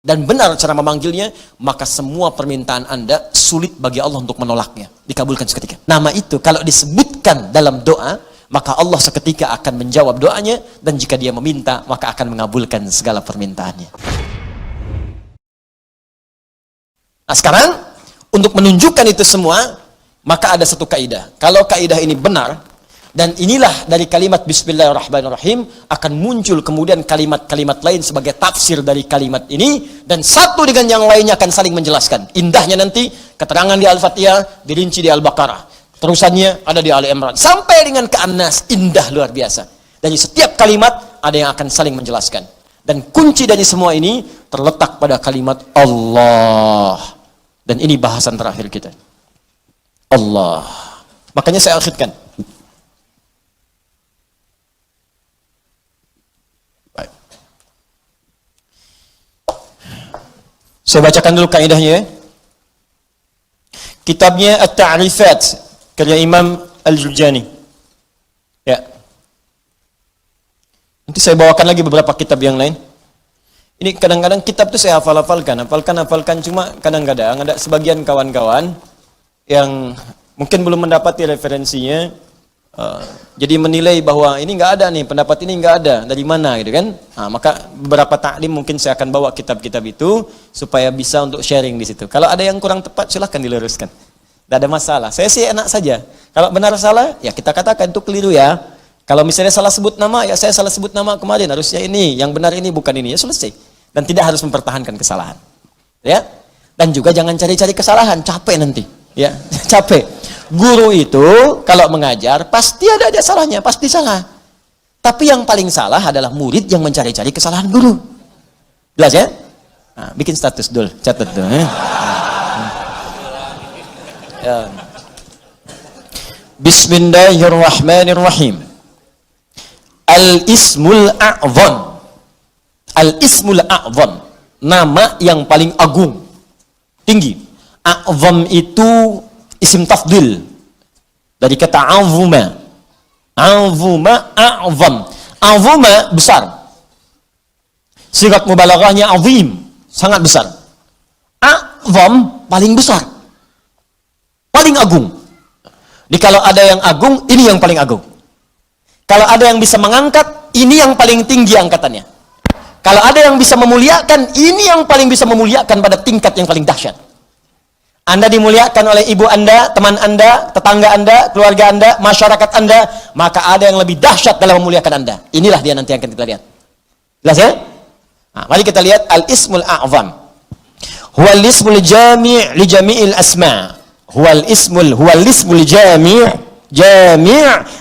dan benar cara memanggilnya, maka semua permintaan Anda sulit bagi Allah untuk menolaknya, dikabulkan seketika. Nama itu kalau disebutkan dalam doa, maka Allah seketika akan menjawab doanya, dan jika dia meminta, maka akan mengabulkan segala permintaannya. Nah sekarang, untuk menunjukkan itu semua, maka ada satu kaidah. Kalau kaidah ini benar, dan inilah dari kalimat Bismillahirrahmanirrahim, akan muncul kemudian kalimat-kalimat lain sebagai tafsir dari kalimat ini, dan satu dengan yang lainnya akan saling menjelaskan. Indahnya nanti, keterangan di Al-Fatihah, dirinci di Al-Baqarah. Terusannya ada di Ali Imran. Sampai dengan ke An-Nas, indah luar biasa. Dan di setiap kalimat, ada yang akan saling menjelaskan. Dan kunci dari semua ini, terletak pada kalimat Allah. Dan ini bahasan terakhir kita. Allah. Makanya saya akhirkan. Saya bacakan dulu kaidahnya ya. Kitabnya At-Ta'rifat karya Imam Al-Jurjani. Ya. Nanti saya bawakan lagi beberapa kitab yang lain. Ini kadang-kadang kitab itu saya hafalkan, cuma kadang-kadang ada sebagian kawan-kawan yang mungkin belum mendapati referensinya. Jadi menilai bahwa ini nggak ada nih, pendapat ini nggak ada, dari mana gitu kan? Nah, maka beberapa taklim mungkin saya akan bawa kitab-kitab itu supaya bisa untuk sharing di situ. Kalau ada yang kurang tepat silahkan diluruskan, tidak ada masalah. Saya sih enak saja. Kalau benar salah ya kita katakan itu keliru ya. Kalau misalnya salah sebut nama ya saya salah sebut nama kemarin, harusnya ini, yang benar ini bukan ini, ya selesai. Dan tidak harus mempertahankan kesalahan. Ya. Dan juga jangan cari-cari kesalahan, capek nanti. Ya, capek. Guru itu kalau mengajar pasti ada aja salahnya, pasti salah. Tapi yang paling salah adalah murid yang mencari-cari kesalahan guru. Jelas ya? Nah, bikin status dulu, catat tuh. Ya. Bismillahirrahmanirrahim. Al-Ismul A'zam. Al-Ismul A'zam, nama yang paling agung, tinggi. A'zam itu isim tafdil dari kata azuma. Azuma, a'zam. Azuma besar. Sigat mubalaghahnya azim, sangat besar. A'zam paling besar, paling agung. Jadi kalau ada yang agung, ini yang paling agung. Kalau ada yang bisa mengangkat, ini yang paling tinggi angkatannya. Kalau ada yang bisa memuliakan, ini yang paling bisa memuliakan pada tingkat yang paling dahsyat. Anda dimuliakan oleh ibu Anda, teman Anda, tetangga Anda, keluarga Anda, masyarakat Anda, maka ada yang lebih dahsyat dalam memuliakan Anda. Inilah dia nanti yang akan kita lihat. Jelas ya? Nah, mari kita lihat Al-Ismul A'zam. Huwal ismul jami' li jami'il asma'. Huwal ismul jami'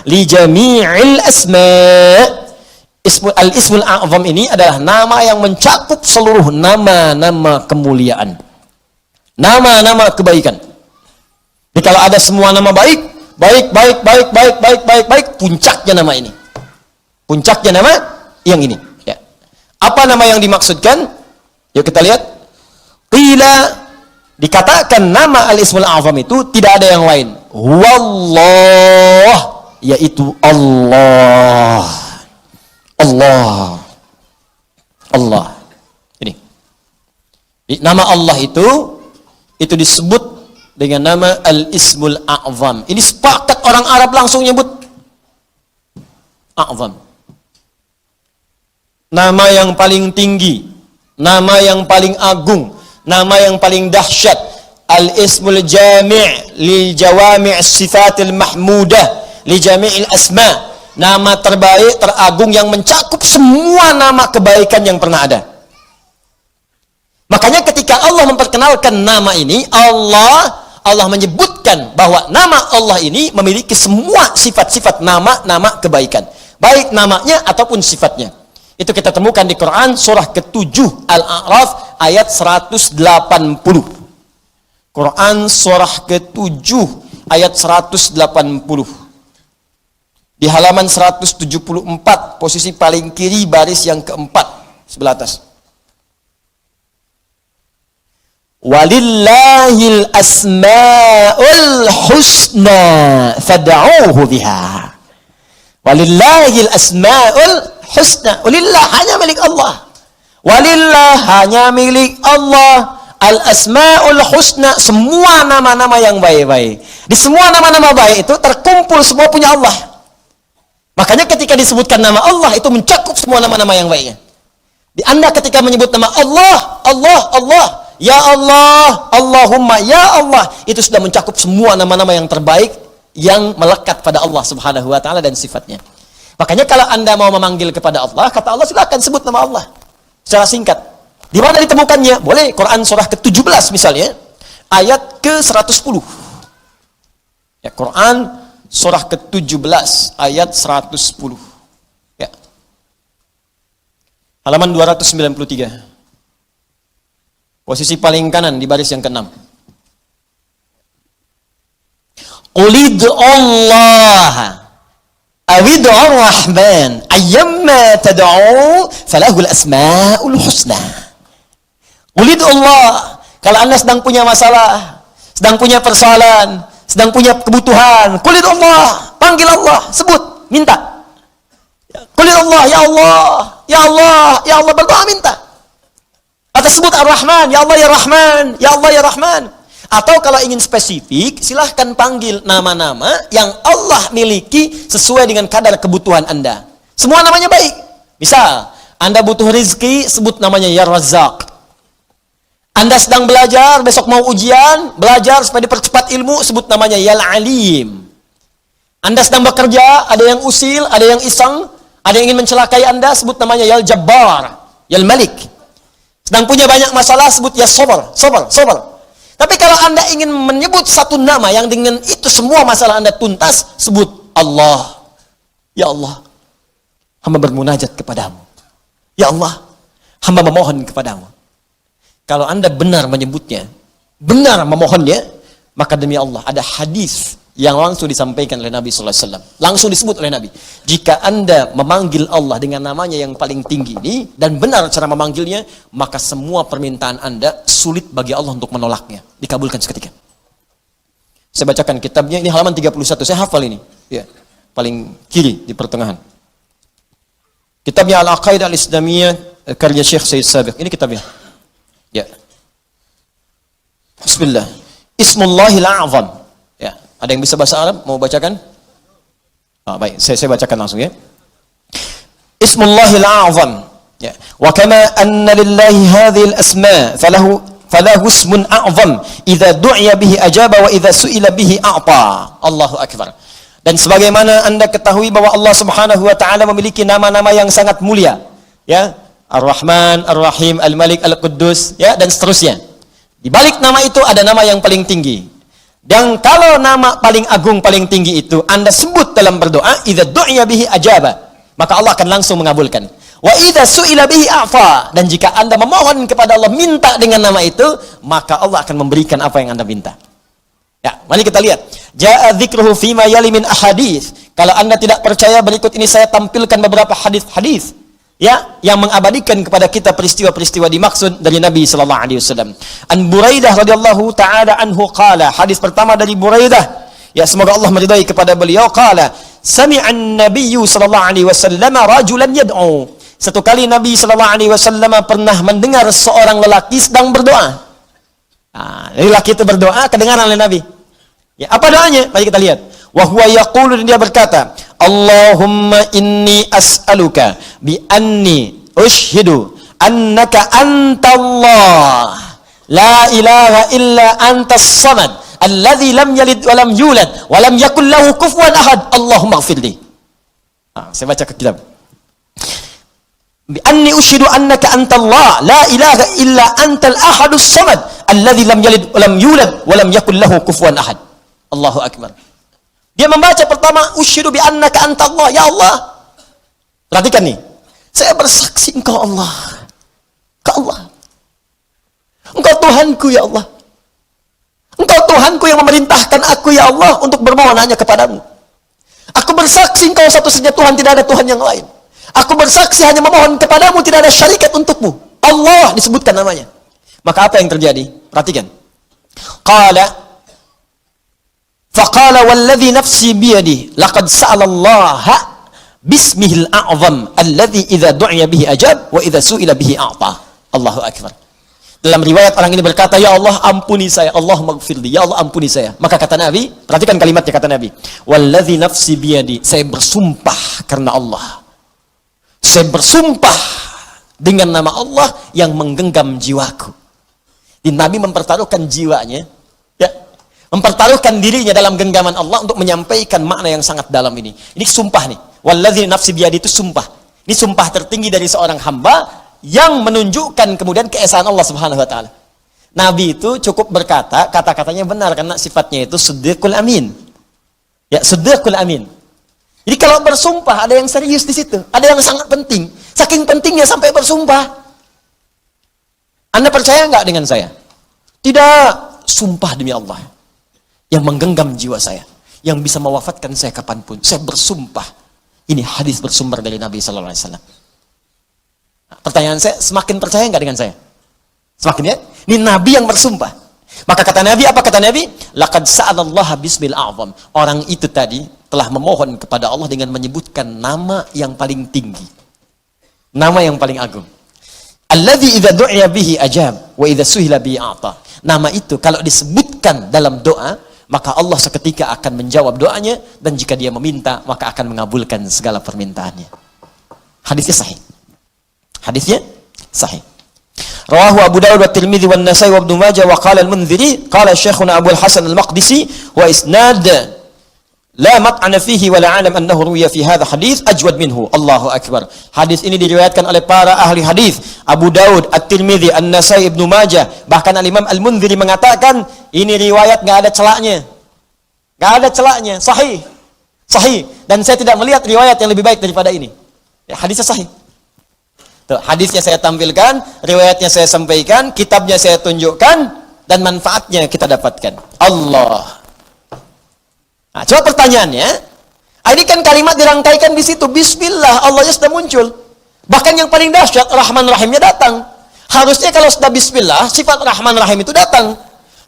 li jami'il asma'. Al-Ismul A'zam ini adalah nama yang mencakup seluruh nama-nama kemuliaan, nama-nama kebaikan. Jadi kalau ada semua nama baik, puncaknya nama ini. Puncaknya nama yang ini. Ya. Apa nama yang dimaksudkan? Yuk kita lihat. Qila, dikatakan nama Al-Ismul A'zam itu tidak ada yang lain. Wallah, yaitu Allah. Allah. Allah. Ini. Nama Allah itu disebut dengan nama Al-Ismul A'zam. Ini sepakat orang Arab langsung nyebut A'zam. Nama yang paling tinggi, nama yang paling agung, nama yang paling dahsyat. Al-Ismul Jami' li Jawami' Sifatil Mahmudah li Jami'il Asma'. Nama terbaik, teragung yang mencakup semua nama kebaikan yang pernah ada. Makanya ketika Allah memperkenalkan nama ini, Allah menyebutkan bahwa nama Allah ini memiliki semua sifat-sifat nama-nama kebaikan. Baik namanya ataupun sifatnya. Itu kita temukan di Quran surah ke-7 Al-A'raf ayat 180. Quran surah ke-7 ayat 180. Di halaman 174, posisi paling kiri, baris yang keempat, sebelah atas. Walillahil asma'ul husna fad'uuhu biha. Walillahil asma'ul husna. Walillah, hanya milik Allah. Walillah, hanya milik Allah, al-asmaul husna, semua nama-nama yang baik-baik. Di semua nama-nama baik itu terkumpul semua punya Allah. Makanya ketika disebutkan nama Allah itu mencakup semua nama-nama yang baiknya. Di Anda ketika menyebut nama Allah, Allah, Allah, ya Allah, Allahumma, ya Allah, itu sudah mencakup semua nama-nama yang terbaik yang melekat pada Allah Subhanahu wa taala dan sifatnya. Makanya kalau Anda mau memanggil kepada Allah, kata Allah silakan sebut nama Allah secara singkat. Di mana ditemukannya? Boleh Quran surah ke-17 misalnya, ayat ke-110. Ya, Quran surah ke-17 ayat 110. Ya. Halaman 293. Posisi paling kanan di baris yang ke-6. Qulid Allah awid'u ar-Rahman ayyamma tad'u falahul asmaul husna. Qulid Allah, kalau Anda sedang punya masalah, sedang punya persoalan, sedang punya kebutuhan, qulid Allah, panggil Allah, sebut, minta. Qulid Allah, ya Allah, ya Allah, ya Allah, berdoa minta. Atau sebut Ar-Rahman, ya Allah ya Rahman, ya Allah ya Rahman. Atau kalau ingin spesifik, silahkan panggil nama-nama yang Allah miliki sesuai dengan kadar kebutuhan Anda. Semua namanya baik. Misal, Anda butuh rezeki, sebut namanya Ya Razzaq. Anda sedang belajar, besok mau ujian, belajar supaya dipercepat ilmu, sebut namanya Ya Alim. Anda sedang bekerja, ada yang usil, ada yang iseng, ada yang ingin mencelakai Anda, sebut namanya Ya Jabbar, Ya Malik. Sedang punya banyak masalah, sebut Ya Sabar, Sabar, Sabar. Tapi kalau Anda ingin menyebut satu nama yang dengan itu semua masalah Anda tuntas, sebut Allah. Ya Allah, hamba bermunajat kepadamu. Ya Allah, hamba memohon kepadamu. Kalau Anda benar menyebutnya, benar memohonnya, maka demi Allah ada hadis yang langsung disampaikan oleh Nabi sallallahu alaihi wasallam. Langsung disebut oleh Nabi. Jika Anda memanggil Allah dengan namanya yang paling tinggi ini dan benar cara memanggilnya, maka semua permintaan Anda sulit bagi Allah untuk menolaknya. Dikabulkan seketika. Saya bacakan kitabnya, ini halaman 31. Saya hafal ini. Ya, paling kiri di pertengahan. Kitabnya Al-Aqaidah Al-Islamiyah karya Syekh Said Sabiq. Ini kitabnya. Ya. Bismillah. Ismullahil A'zam. Ya, ada yang bisa bahasa Arab? Mau bacakan? Baik, saya bacakan langsung ya. Ismullahil A'zam. Ya. Wa kama anna lillahi hadhil asma falahu ismun a'zam idza du'iya bihi ajaba wa idza su'ila bihi a'ta. Allahu akbar. Dan sebagaimana Anda ketahui bahwa Allah Subhanahu wa taala memiliki nama-nama yang sangat mulia, ya. Ar-Rahman, Ar-Rahim, Al-Malik, Al-Quddus, ya, dan seterusnya. Di balik nama itu ada nama yang paling tinggi. Dan kalau nama paling agung, paling tinggi itu Anda sebut dalam berdoa, idza du'iya bihi ajaba, maka Allah akan langsung mengabulkan. Wa idza su'ila bihi a'fa, dan jika Anda memohon kepada Allah minta dengan nama itu, maka Allah akan memberikan apa yang Anda minta. Ya, mari kita lihat. Ja'a dzikruhu fima yali min ahadits. Kalau Anda tidak percaya, berikut ini saya tampilkan beberapa hadis-hadis, ya, yang mengabadikan kepada kita peristiwa-peristiwa dimaksud dari Nabi sallallahu alaihi wasallam. An Buraidah radhiyallahu taala anhu qala, hadis pertama dari Buraidah, ya, semoga Allah meridai kepada beliau, qala sami'an nabiyyu sallallahu alaihi wasallam rajulan yad'u. Satu kali Nabi sallallahu alaihi wasallam pernah mendengar seorang lelaki sedang berdoa. Lelaki itu berdoa, kedengaran oleh Nabi. Ya, apa doanya? Mari kita lihat. Wa huwa yaqulu, dia berkata, Allahumma inni as'aluka bi anni ushhidu annaka antallah la ilaha illa antas samad alladhi lam yalid wa lam yulad wa lam yakul lahu kufuwan ahad Allahumma ighfirli. Saya baca ke kitab. Bi anni ushhidu annaka antallah la ilaha illa antal ahadus samad alladhi lam yalid wa lam yulad wa lam yakul lahu kufuwan ahad. Allahu akbar. Dia membaca pertama, usyhidu bi annaka antallah, ya Allah. Perhatikan nih. Saya bersaksi Engkau Allah. Engkau Allah. Engkau Tuhanku ya Allah. Engkau Tuhanku yang memerintahkan aku ya Allah untuk bermohon hanya kepadamu. Aku bersaksi Engkau satu-satunya Tuhan, tidak ada Tuhan yang lain. Aku bersaksi hanya memohon kepadamu, tidak ada syarikat untukmu. Allah disebutkan namanya. Maka apa yang terjadi? Perhatikan. Faqala walladhi nafsi biyadi laqad sa'alallaha bismihil a'zam alladhi idza du'iya bihi ajab wa idza su'ila bihi a'ta. Allahu Akbar. Dalam riwayat orang ini berkata, ya Allah ampuni saya, Allahumma gfirli, ya Allah ampuni saya. Maka kata Nabi, perhatikan kalimatnya kata Nabi, walladzi nafsi biyadi, saya bersumpah karena Allah. Saya bersumpah dengan nama Allah yang menggenggam jiwaku. Di Nabi mempertaruhkan jiwanya, ya, mempertaruhkan dirinya dalam genggaman Allah untuk menyampaikan makna yang sangat dalam ini. Ini sumpah nih, walladzi nafsi biyadi itu sumpah. Ini sumpah tertinggi dari seorang hamba yang menunjukkan kemudian keesaan Allah Subhanahu wa taala. Nabi itu cukup berkata, kata-katanya benar karena sifatnya itu siddiqul amin. Ya, siddiqul amin. Jadi kalau bersumpah ada yang serius di situ, ada yang sangat penting. Saking pentingnya sampai bersumpah. Anda percaya enggak dengan saya? Tidak, sumpah demi Allah yang menggenggam jiwa saya, yang bisa mewafatkan saya kapanpun. Saya bersumpah. Ini hadis bersumber dari Nabi sallallahu alaihi wasallam. Pertanyaan saya, semakin percaya nggak dengan saya? Semakin ya? Ini Nabi yang bersumpah. Maka kata Nabi, apa kata Nabi? Laqad sa'alallaha bismil a'zam. Orang itu tadi telah memohon kepada Allah dengan menyebutkan nama yang paling tinggi. Nama yang paling agung. Alladzi idza du'iya bihi ajab wa idza suhila bihi a'ta. Nama itu kalau disebutkan dalam doa, maka Allah seketika akan menjawab doanya, dan jika dia meminta, maka akan mengabulkan segala permintaannya. Hadisnya sahih. Hadisnya sahih. Rawahu Abu Dawud wa Tirmidzi wa Nasa'i wa Ibnu Majah wa qala al-Mundziri qala Syekhuna Abu al-Hasan al-Maqdisi wa isnad la mat'ana fihi wa la alam annahu ruwiya fi hadha hadits ajwad minhu. Allahu akbar. Hadis ini diriwayatkan oleh para ahli hadis, Abu Dawud, At-Tirmidzi, An-Nasa'i, Ibnu Majah, bahkan al-Imam Al-Mundziri mengatakan ini riwayat enggak ada celaknya. Enggak ada celaknya, sahih. Sahih, dan saya tidak melihat riwayat yang lebih baik daripada ini. Ya, hadisnya sahih. Tuh, hadisnya saya tampilkan, riwayatnya saya sampaikan, kitabnya saya tunjukkan, dan manfaatnya kita dapatkan. Allah. Nah, coba pertanyaannya, ini kan kalimat dirangkaikan di situ, Bismillah, Allahnya sudah muncul. Bahkan yang paling dahsyat, Rahman Rahimnya datang. Harusnya kalau sudah Bismillah, sifat Rahman Rahim itu datang.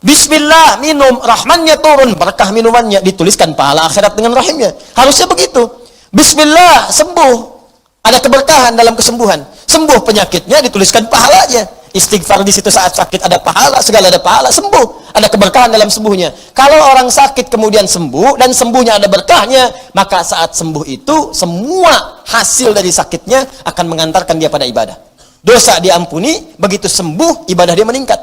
Bismillah, minum, Rahmannya turun, berkah minumannya, dituliskan pahala akhirat dengan Rahimnya. Harusnya begitu. Bismillah, sembuh. Ada keberkahan dalam kesembuhan. Sembuh penyakitnya, dituliskan pahalanya. Istighfar di situ saat sakit ada pahala, segala ada pahala, sembuh. Ada keberkahan dalam sembuhnya. Kalau orang sakit kemudian sembuh, dan sembuhnya ada berkahnya, maka saat sembuh itu, semua hasil dari sakitnya akan mengantarkan dia pada ibadah. Dosa diampuni, begitu sembuh, ibadah dia meningkat.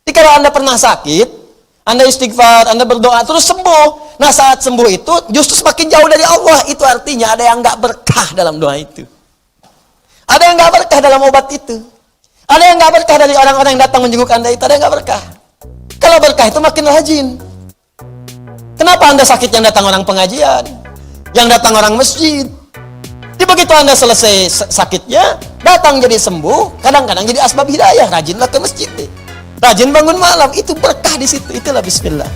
Jadi kalau Anda pernah sakit, Anda istighfar, Anda berdoa, terus sembuh. Nah saat sembuh itu justru semakin jauh dari Allah. Itu artinya ada yang nggak berkah dalam doa itu. Ada yang nggak berkah dalam obat itu. Ada yang nggak berkah dari orang-orang yang datang menjenguk Anda itu. Ada yang nggak berkah. Kalau berkah itu makin rajin. Kenapa Anda sakit yang datang orang pengajian? Yang datang orang masjid? Jadi begitu Anda selesai sakitnya, datang jadi sembuh, kadang-kadang jadi asbab hidayah. Rajinlah ke masjid deh. Rajin bangun malam, itu berkah di situ. Itulah Bismillah.